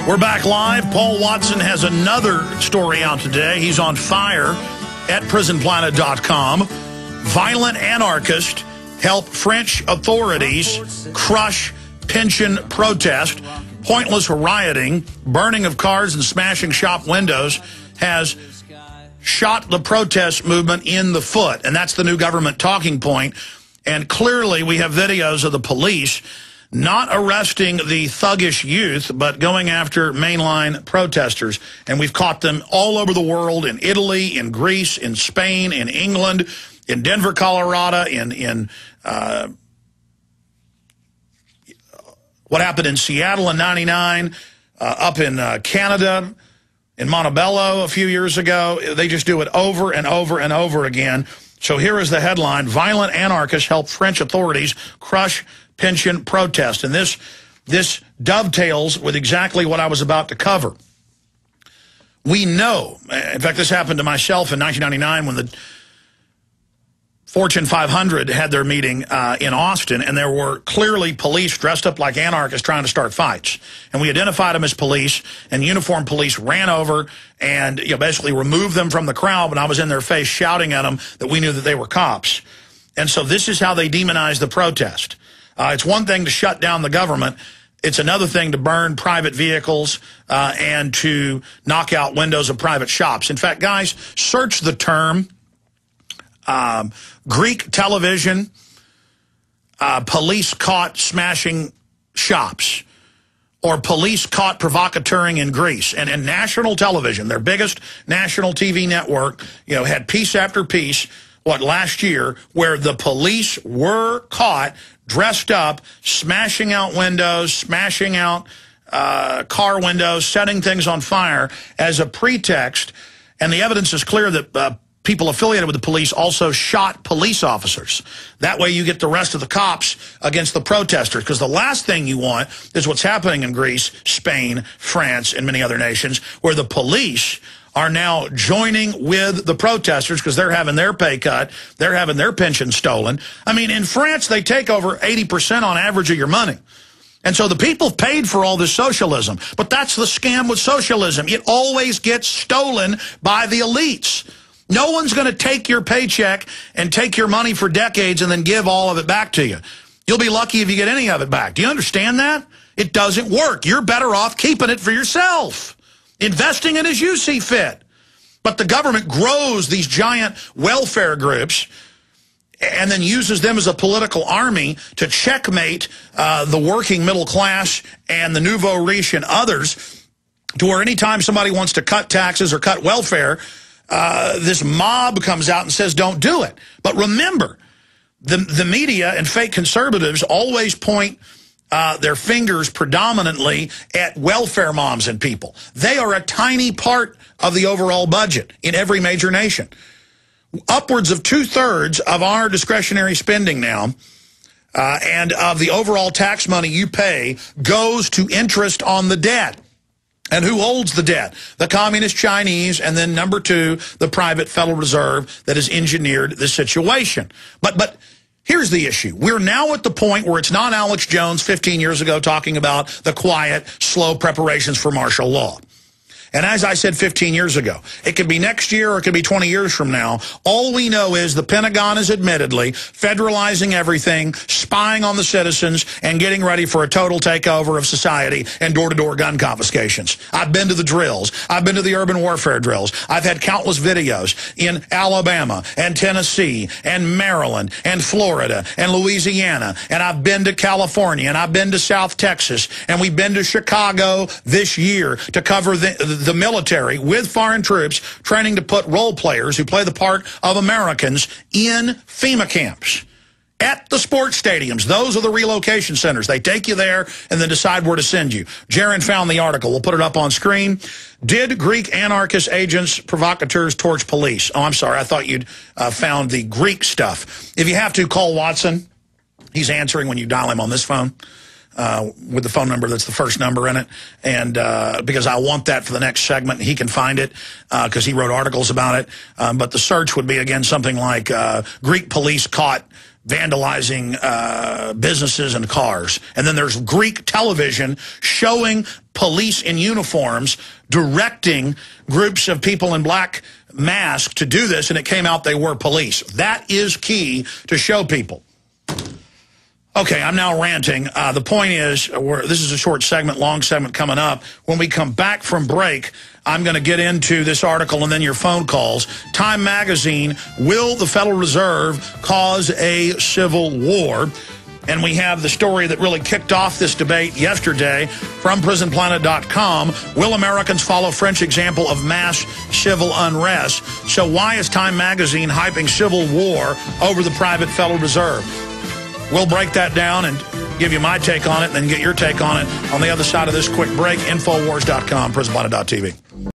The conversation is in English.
We're back live. Paul Watson has another story out today. He's on fire at prisonplanet.com. Violent anarchists help French authorities crush pension protest. Pointless rioting, burning of cars and smashing shop windows has shot the protest movement in the foot. And that's the new government talking point. And clearly we have videos of the police not arresting the thuggish youth, but going after mainline protesters. And we've caught them all over the world, in Italy, in Greece, in Spain, in England, in Denver, Colorado, in what happened in Seattle in '99, up in Canada, in Montebello a few years ago. They just do it over and over and over again. So here is the headline: Violent anarchists help French authorities crush pension protest. And this dovetails with exactly what I was about to cover. We know, in fact, this happened to myself in 1999 when the Fortune 500 had their meeting in Austin, and there were clearly police dressed up like anarchists trying to start fights. And we identified them as police, and uniformed police ran over and basically removed them from the crowd when I was in their face shouting at them that we knew that they were cops. And so this is how they demonize the protest. It's one thing to shut down the government. It's another thing to burn private vehicles and to knock out windows of private shops. In fact, guys, search the term Greek television, police caught smashing shops, or police caught provocateuring in Greece. And national television, their biggest national TV network, had piece after piece, last year, where the police were caught dressed up, smashing out windows, smashing out car windows, setting things on fire as a pretext. And the evidence is clear that people affiliated with the police also shot police officers. That way you get the rest of the cops against the protesters, because the last thing you want is what's happening in Greece, Spain, France, and many other nations, where the police are now joining with the protesters because they're having their pay cut, they're having their pension stolen. I mean, in France, they take over 80% on average of your money. And so the people paid for all this socialism. But that's the scam with socialism. It always gets stolen by the elites. No one's going to take your paycheck and take your money for decades and then give all of it back to you. You'll be lucky if you get any of it back. Do you understand that? It doesn't work. You're better off keeping it for yourself, investing it as you see fit. But the government grows these giant welfare groups and then uses them as a political army to checkmate the working middle class and the nouveau riche and others, to where anytime somebody wants to cut taxes or cut welfare, this mob comes out and says, don't do it. But remember, the media and fake conservatives always point their fingers predominantly at welfare moms and people. They are a tiny part of the overall budget in every major nation. Upwards of 2/3 of our discretionary spending now and of the overall tax money you pay goes to interest on the debt. And who holds the debt? The communist Chinese, and then number 2, the private Federal Reserve that has engineered the situation. But here's the issue. We're now at the point where it's not Alex Jones 15 years ago talking about the quiet, slow preparations for martial law. And as I said 15 years ago, it could be next year or it could be 20 years from now. All we know is the Pentagon is admittedly federalizing everything, spying on the citizens, and getting ready for a total takeover of society and door-to-door gun confiscations. I've been to the drills. I've been to the urban warfare drills. I've had countless videos in Alabama and Tennessee and Maryland and Florida and Louisiana. And I've been to California and I've been to South Texas. And we've been to Chicago this year to cover the military with foreign troops training to put role players who play the part of Americans in FEMA camps at the sports stadiums. Those are the relocation centers. They take you there and then decide where to send you. Jaron found the article. We'll put it up on screen. Did Greek anarchist agents, provocateurs torch police? Oh, I'm sorry. I thought you'd found the Greek stuff. If you have to, call Watson. He's answering when you dial him on this phone. With the phone number that's the first number in it, and because I want that for the next segment. He can find it because he wrote articles about it, but the search would be, again, something like Greek police caught vandalizing businesses and cars. And then there's Greek television showing police in uniforms directing groups of people in black masks to do this, and it came out they were police. That is key to show people. Okay, I'm now ranting. The point is, this is a short segment, long segment coming up. When we come back from break, I'm going to get into this article and then your phone calls. Time Magazine, will the Federal Reserve cause a civil war? And we have the story that really kicked off this debate yesterday from prisonplanet.com. Will Americans follow French example of mass civil unrest? So why is Time Magazine hyping civil war over the private Federal Reserve? We'll break that down and give you my take on it and then get your take on it on the other side of this quick break. Infowars.com, prisonplanet.tv.